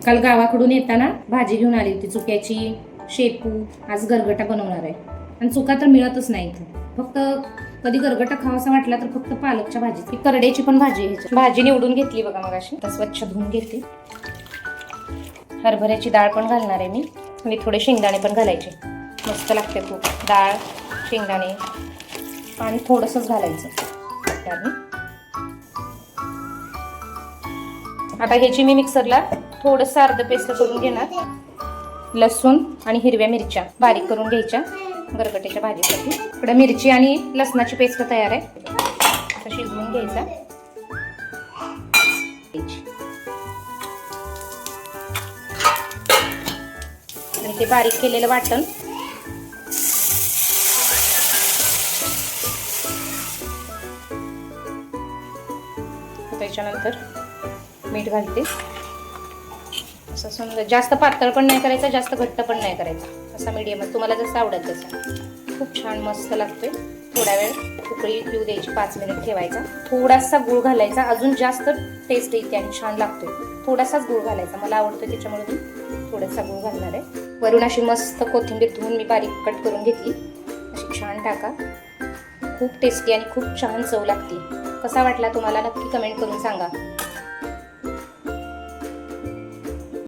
काल गावाकडून येताना भाजी घेऊन आली होती, चुक्याची, शेपू. आज गरगटा बनवणार आहे. आणि चुका तर मिळतच नाही इथं. फक्त कधी गरगटा खावासा वाटला तर फक्त पालकच्या भाजी. करड्याची पण भाजी आहे. भाजी निवडून घेतली बघा मगाशी. आता स्वच्छ धुवून घेते. हरभऱ्याची डाळ पण घालणार आहे मी. आणि थोडे शेंगदाणे पण घालायचे. मस्त लागते खूप. डाळ, शेंगदाणे आणि थोडंसंच घालायचं. आता ह्याची मी मिक्सरला थोडंसं अर्ध पेस्ट करून घेणार. लसूण आणि हिरव्या मिरच्या बारीक करून घ्यायच्या गरगट्याच्या भाजीसाठी. इकडे मिरची आणि लसणाची पेस्ट तयार आहे. आता शिजवून घ्यायचा. आणि ते बारीक केलेलं वाटण त्याच्यानंतर मीठ घालते. असं सुंदर. जास्त पातळ पण नाही करायचा, जास्त घट्ट पण नाही करायचा. असा मीडियम, तुम्हाला जसं आवडत तसं. खूप छान मस्त लागतोय. थोडा वेळ उकळी येऊ द्यायची, 5 मिनिट ठेवायचा. थोडासा गूळ घालायचा, अजून जास्त टेस्ट येते आणि छान लागतोय. थोडासाच गूळ घालायचा, मला आवडतोय त्याच्यामुळे मी थोडासा गूळ घालणार आहे. वरून अशी मस्त कोथिंबीर धुवून मी बारीक कट करून घेतली. अशी छान टाका. खूप टेस्टी आणि खूप छान चव लागते. कसा वाटला तुम्हाला नक्की कमेंट करून सांगा.